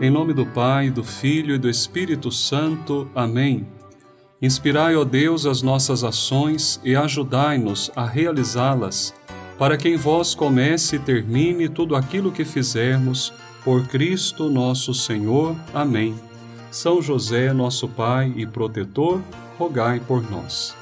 Em nome do Pai, do Filho e do Espírito Santo. Amém. Inspirai, ó Deus, as nossas ações e ajudai-nos a realizá-las, para que em vós comece e termine tudo aquilo que fizermos, por Cristo nosso Senhor. Amém. São José, nosso Pai e protetor, rogai por nós.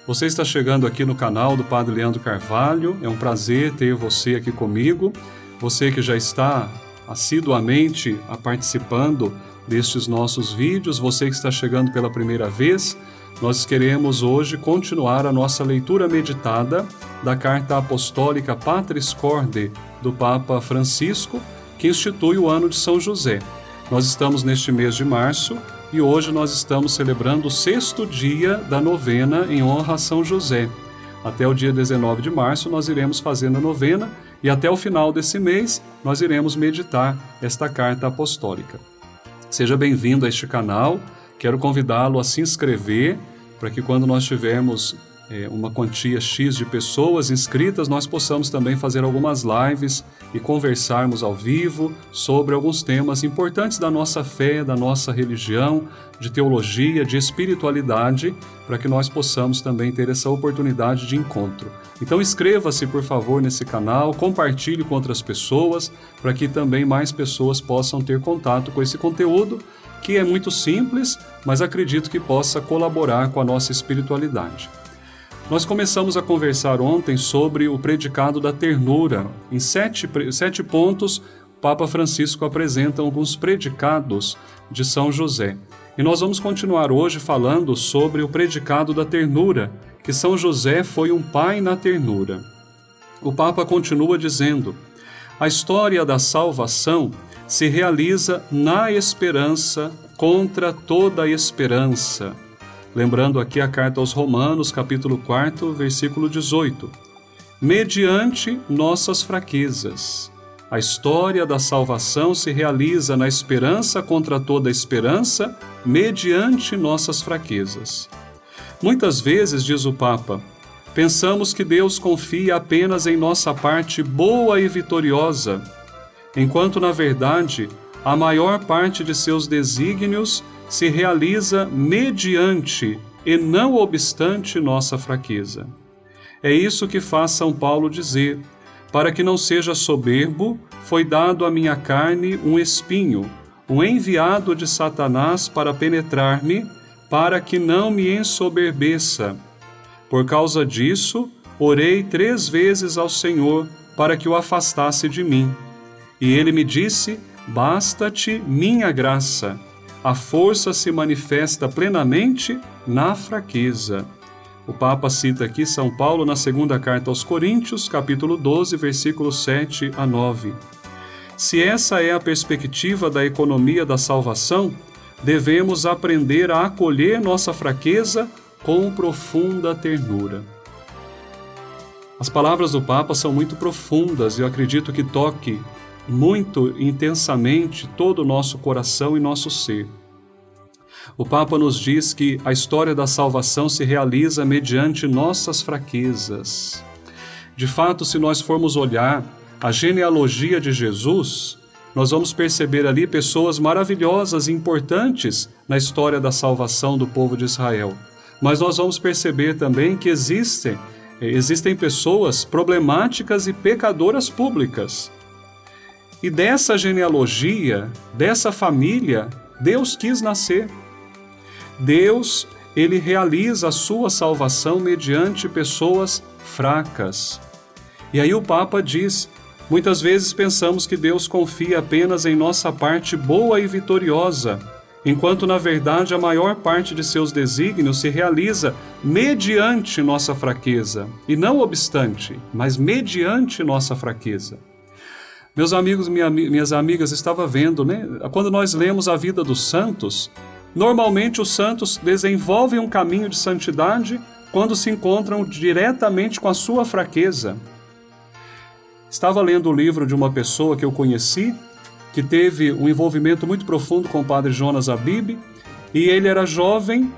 Você está chegando aqui no canal do Padre Leandro Carvalho, é um prazer ter você aqui comigo, você que já está assiduamente participando destes nossos vídeos, você que está chegando pela primeira vez, nós queremos hoje continuar a nossa leitura meditada da Carta Apostólica Patris Corde do Papa Francisco, que institui o ano de São José. Nós estamos neste mês de março e hoje nós estamos celebrando o 6º dia da novena em honra a São José. Até o dia 19 de março nós iremos fazendo a novena e até o final desse mês nós iremos meditar esta carta apostólica. Seja bem-vindo a este canal, quero convidá-lo a se inscrever para que quando nós tivermos uma quantia X de pessoas inscritas, nós possamos também fazer algumas lives e conversarmos ao vivo sobre alguns temas importantes da nossa fé, da nossa religião, de teologia, de espiritualidade, para que nós possamos também ter essa oportunidade de encontro. Então inscreva-se, por favor, nesse canal, compartilhe com outras pessoas, para que também mais pessoas possam ter contato com esse conteúdo, que é muito simples, mas acredito que possa colaborar com a nossa espiritualidade. Nós começamos a conversar ontem sobre o predicado da ternura. Em sete pontos, o Papa Francisco apresenta alguns predicados de São José. E nós vamos continuar hoje falando sobre o predicado da ternura, que São José foi um pai na ternura. O Papa continua dizendo: a história da salvação se realiza na esperança contra toda a esperança. Lembrando aqui a carta aos Romanos, capítulo 4, versículo 18. Mediante nossas fraquezas. A história da salvação se realiza na esperança contra toda esperança, mediante nossas fraquezas. Muitas vezes, diz o Papa, pensamos que Deus confia apenas em nossa parte boa e vitoriosa, enquanto, na verdade, a maior parte de seus desígnios se realiza mediante e não obstante nossa fraqueza. É isso que faz São Paulo dizer: para que não seja soberbo, foi dado à minha carne um espinho, um enviado de Satanás para penetrar-me, para que não me ensoberbeça. Por causa disso, orei 3 vezes ao Senhor para que o afastasse de mim. E ele me disse: basta-te minha graça. A força se manifesta plenamente na fraqueza. O Papa cita aqui São Paulo na segunda carta aos Coríntios, capítulo 12, versículos 7 a 9. Se essa é a perspectiva da economia da salvação, devemos aprender a acolher nossa fraqueza com profunda ternura. As palavras do Papa são muito profundas e eu acredito que toque muito intensamente todo o nosso coração e nosso ser. O Papa nos diz que a história da salvação se realiza mediante nossas fraquezas. De fato, se nós formos olhar a genealogia de Jesus, nós vamos perceber ali pessoas maravilhosas e importantes na história da salvação do povo de Israel. Mas nós vamos perceber também que existem pessoas problemáticas e pecadoras públicas. E dessa genealogia, dessa família, Deus quis nascer. Deus, ele realiza a sua salvação mediante pessoas fracas. E aí o Papa diz: muitas vezes pensamos que Deus confia apenas em nossa parte boa e vitoriosa, enquanto na verdade a maior parte de seus desígnios se realiza mediante nossa fraqueza, e não obstante, mas mediante nossa fraqueza. Meus amigos, minhas amigas, estava vendo, né? Quando nós lemos a vida dos santos, normalmente os santos desenvolvem um caminho de santidade quando se encontram diretamente com a sua fraqueza. Estava lendo o livro de uma pessoa que eu conheci, que teve um envolvimento muito profundo com o padre Jonas Abib, e ele era jovem,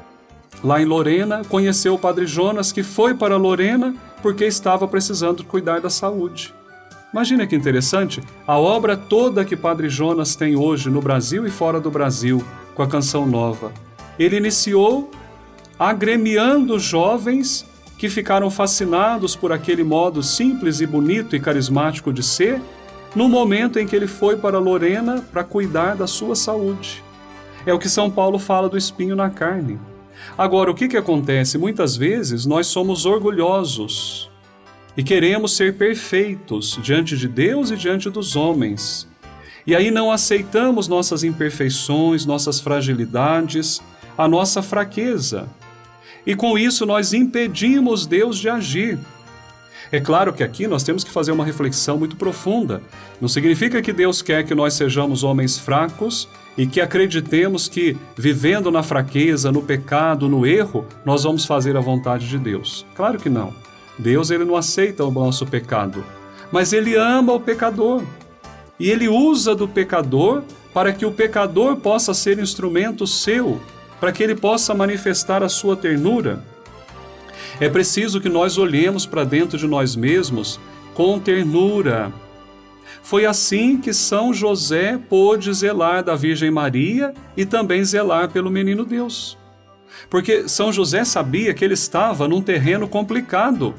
lá em Lorena, conheceu o padre Jonas, que foi para Lorena porque estava precisando cuidar da saúde. Imagina que interessante, a obra toda que Padre Jonas tem hoje no Brasil e fora do Brasil, com a Canção Nova. Ele iniciou agremiando jovens que ficaram fascinados por aquele modo simples e bonito e carismático de ser, no momento em que ele foi para Lorena para cuidar da sua saúde. É o que São Paulo fala do espinho na carne. Agora, o que acontece? Muitas vezes nós somos orgulhosos e queremos ser perfeitos diante de Deus e diante dos homens. E aí não aceitamos nossas imperfeições, nossas fragilidades, a nossa fraqueza. E com isso nós impedimos Deus de agir. É claro que aqui nós temos que fazer uma reflexão muito profunda. Não significa que Deus quer que nós sejamos homens fracos e que acreditemos que, vivendo na fraqueza, no pecado, no erro, nós vamos fazer a vontade de Deus. Claro que não. Deus, ele não aceita o nosso pecado, mas ele ama o pecador. E ele usa do pecador para que o pecador possa ser instrumento seu, para que ele possa manifestar a sua ternura. É preciso que nós olhemos para dentro de nós mesmos com ternura. Foi assim que São José pôde zelar da Virgem Maria e também zelar pelo menino Deus. Porque São José sabia que ele estava num terreno complicado.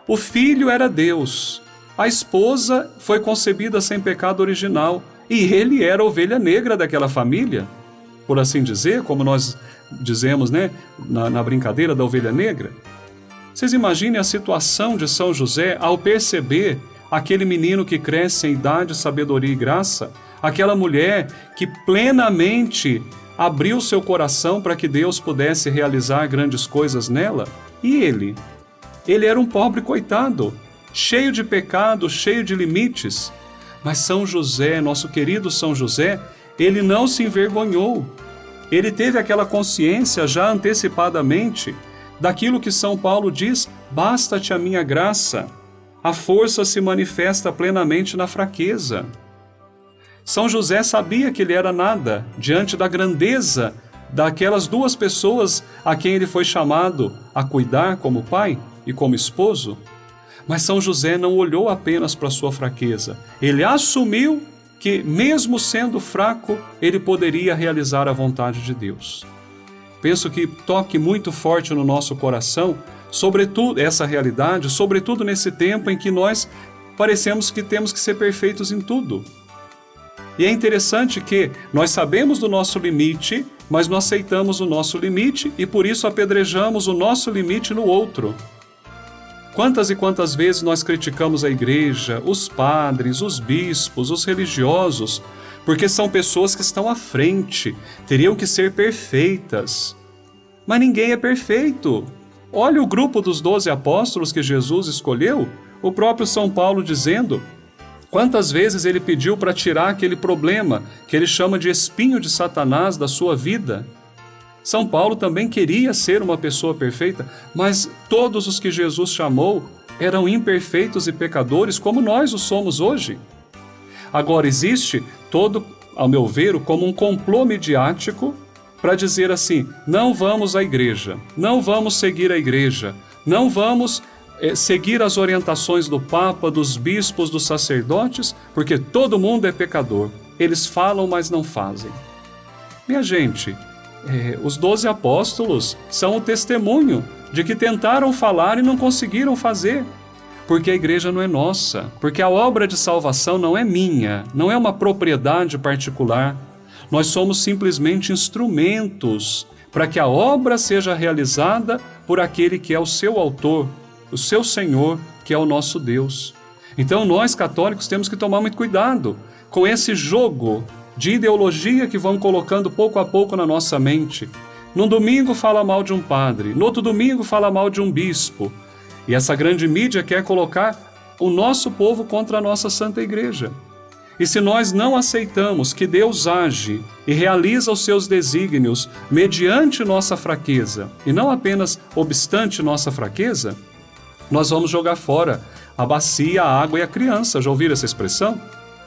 O filho era Deus, a esposa foi concebida sem pecado original e ele era a ovelha negra daquela família, por assim dizer, como nós dizemos, né, na brincadeira da ovelha negra. Vocês imaginem a situação de São José ao perceber aquele menino que cresce em idade, sabedoria e graça, aquela mulher que plenamente abriu seu coração para que Deus pudesse realizar grandes coisas nela, e ele? Ele era um pobre coitado, cheio de pecado, cheio de limites. Mas São José, nosso querido São José, ele não se envergonhou. Ele teve aquela consciência já antecipadamente daquilo que São Paulo diz: basta-te a minha graça, a força se manifesta plenamente na fraqueza. São José sabia que ele era nada diante da grandeza daquelas duas pessoas a quem ele foi chamado a cuidar como pai e como esposo. Mas São José não olhou apenas para a sua fraqueza. Ele assumiu que, mesmo sendo fraco, ele poderia realizar a vontade de Deus. Penso que toque muito forte no nosso coração, sobretudo essa realidade, sobretudo nesse tempo em que nós parecemos que temos que ser perfeitos em tudo. E é interessante que nós sabemos do nosso limite, mas não aceitamos o nosso limite e por isso apedrejamos o nosso limite no outro. Quantas e quantas vezes nós criticamos a igreja, os padres, os bispos, os religiosos, porque são pessoas que estão à frente, teriam que ser perfeitas. Mas ninguém é perfeito. Olha o grupo dos 12 apóstolos que Jesus escolheu, o próprio São Paulo dizendo quantas vezes ele pediu para tirar aquele problema que ele chama de espinho de Satanás da sua vida. São Paulo também queria ser uma pessoa perfeita, mas todos os que Jesus chamou eram imperfeitos e pecadores como nós o somos hoje. Agora existe todo, ao meu ver, como um complô midiático para dizer assim: não vamos à igreja, não vamos seguir a igreja, não vamos seguir as orientações do Papa, dos bispos, dos sacerdotes, porque todo mundo é pecador. Eles falam, mas não fazem. Minha gente, os 12 apóstolos são o testemunho de que tentaram falar e não conseguiram fazer, porque a igreja não é nossa, porque a obra de salvação não é minha, não é uma propriedade particular. Nós somos simplesmente instrumentos para que a obra seja realizada por aquele que é o seu autor, o seu Senhor, que é o nosso Deus. Então nós católicos temos que tomar muito cuidado com esse jogo de ideologia que vão colocando pouco a pouco na nossa mente. Num domingo fala mal de um padre, no outro domingo fala mal de um bispo. E essa grande mídia quer colocar o nosso povo contra a nossa Santa Igreja. E se nós não aceitamos que Deus age e realiza os seus desígnios mediante nossa fraqueza, e não apenas obstante nossa fraqueza, nós vamos jogar fora a bacia, a água e a criança. Já ouviram essa expressão?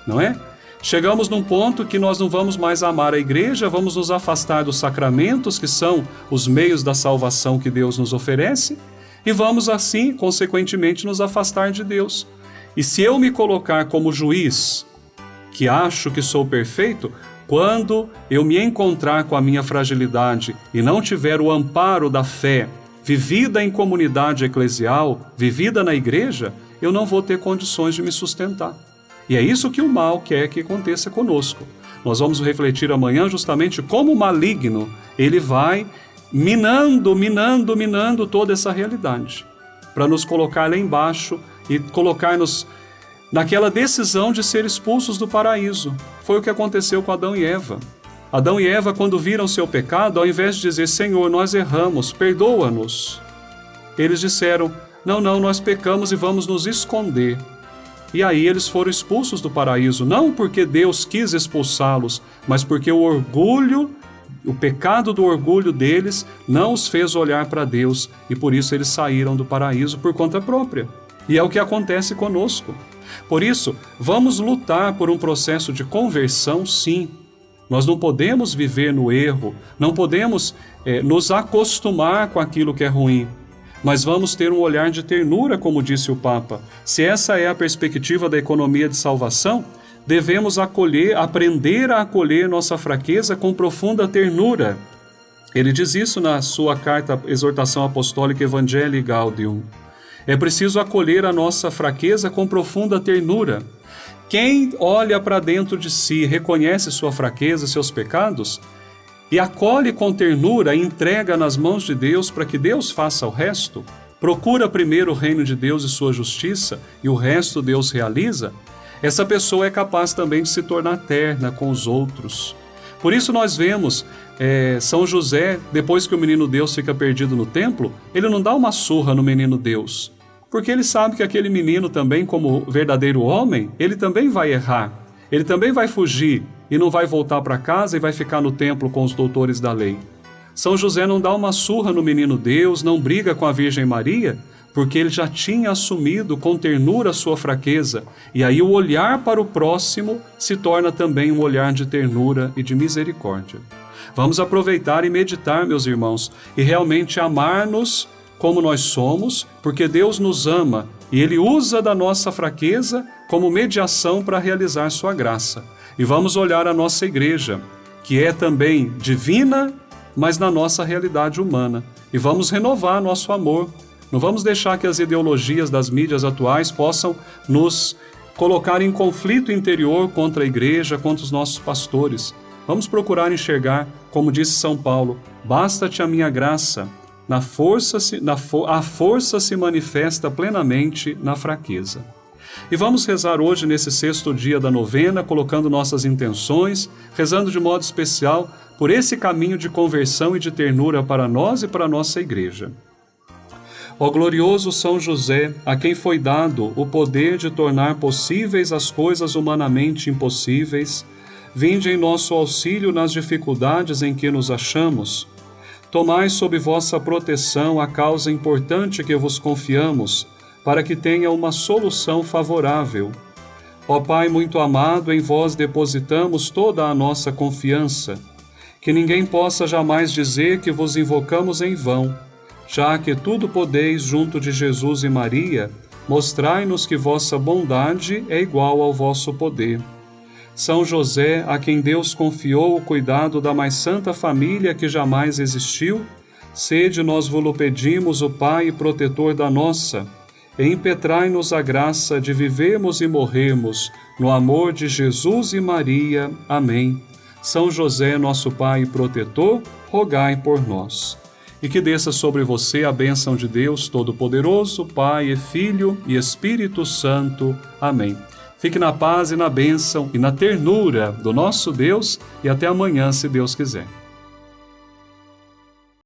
Não é? Chegamos num ponto que nós não vamos mais amar a igreja, vamos nos afastar dos sacramentos, que são os meios da salvação que Deus nos oferece, e vamos assim, consequentemente, nos afastar de Deus. E se eu me colocar como juiz, que acho que sou perfeito, quando eu me encontrar com a minha fragilidade e não tiver o amparo da fé, vivida em comunidade eclesial, vivida na igreja, eu não vou ter condições de me sustentar. E é isso que o mal quer que aconteça conosco. Nós vamos refletir amanhã justamente como o maligno, ele vai minando toda essa realidade, para nos colocar lá embaixo e colocar-nos naquela decisão de ser expulsos do paraíso. Foi o que aconteceu com Adão e Eva. Adão e Eva, quando viram seu pecado, ao invés de dizer, Senhor, nós erramos, perdoa-nos, eles disseram, não, nós pecamos e vamos nos esconder. E aí eles foram expulsos do paraíso, não porque Deus quis expulsá-los, mas porque o orgulho, o pecado do orgulho deles não os fez olhar para Deus, e por isso eles saíram do paraíso por conta própria. E é o que acontece conosco. Por isso, vamos lutar por um processo de conversão, sim. Nós não podemos viver no erro, não podemos nos acostumar com aquilo que é ruim, mas vamos ter um olhar de ternura, como disse o Papa. Se essa é a perspectiva da economia de salvação, devemos aprender a acolher nossa fraqueza com profunda ternura. Ele diz isso na sua carta, Exortação Apostólica Evangelii Gaudium. É preciso acolher a nossa fraqueza com profunda ternura. Quem olha para dentro de si, reconhece sua fraqueza, seus pecados, e acolhe com ternura, entrega nas mãos de Deus para que Deus faça o resto, procura primeiro o reino de Deus e sua justiça, e o resto Deus realiza, essa pessoa é capaz também de se tornar terna com os outros. Por isso nós vemos São José, depois que o menino Deus fica perdido no templo, ele não dá uma surra no menino Deus, porque ele sabe que aquele menino também, como verdadeiro homem, ele também vai errar, ele também vai fugir e não vai voltar para casa e vai ficar no templo com os doutores da lei. São José não dá uma surra no menino Deus, não briga com a Virgem Maria, porque ele já tinha assumido com ternura a sua fraqueza, e aí o olhar para o próximo se torna também um olhar de ternura e de misericórdia. Vamos aproveitar e meditar, meus irmãos, e realmente amar-nos como nós somos, porque Deus nos ama e Ele usa da nossa fraqueza como mediação para realizar sua graça. E vamos olhar a nossa igreja, que é também divina, mas na nossa realidade humana. E vamos renovar nosso amor. Não vamos deixar que as ideologias das mídias atuais possam nos colocar em conflito interior contra a igreja, contra os nossos pastores. Vamos procurar enxergar, como disse São Paulo, basta-te a minha graça, a força se manifesta plenamente na fraqueza. E vamos rezar hoje, nesse 6º dia da novena, colocando nossas intenções, rezando de modo especial por esse caminho de conversão e de ternura para nós e para a nossa igreja. Ó glorioso São José, a quem foi dado o poder de tornar possíveis as coisas humanamente impossíveis, vinde em nosso auxílio nas dificuldades em que nos achamos. Tomai sob vossa proteção a causa importante que vos confiamos, para que tenha uma solução favorável. Ó Pai muito amado, em vós depositamos toda a nossa confiança. Que ninguém possa jamais dizer que vos invocamos em vão, já que tudo podeis junto de Jesus e Maria, mostrai-nos que vossa bondade é igual ao vosso poder. São José, a quem Deus confiou o cuidado da mais santa família que jamais existiu, sede, nós vo-lo pedimos, o Pai e protetor da nossa, e impetrai-nos a graça de vivermos e morrermos no amor de Jesus e Maria. Amém. São José, nosso Pai e protetor, rogai por nós. E que desça sobre você a bênção de Deus Todo-Poderoso, Pai e Filho e Espírito Santo. Amém. Fique na paz e na bênção e na ternura do nosso Deus e até amanhã, se Deus quiser.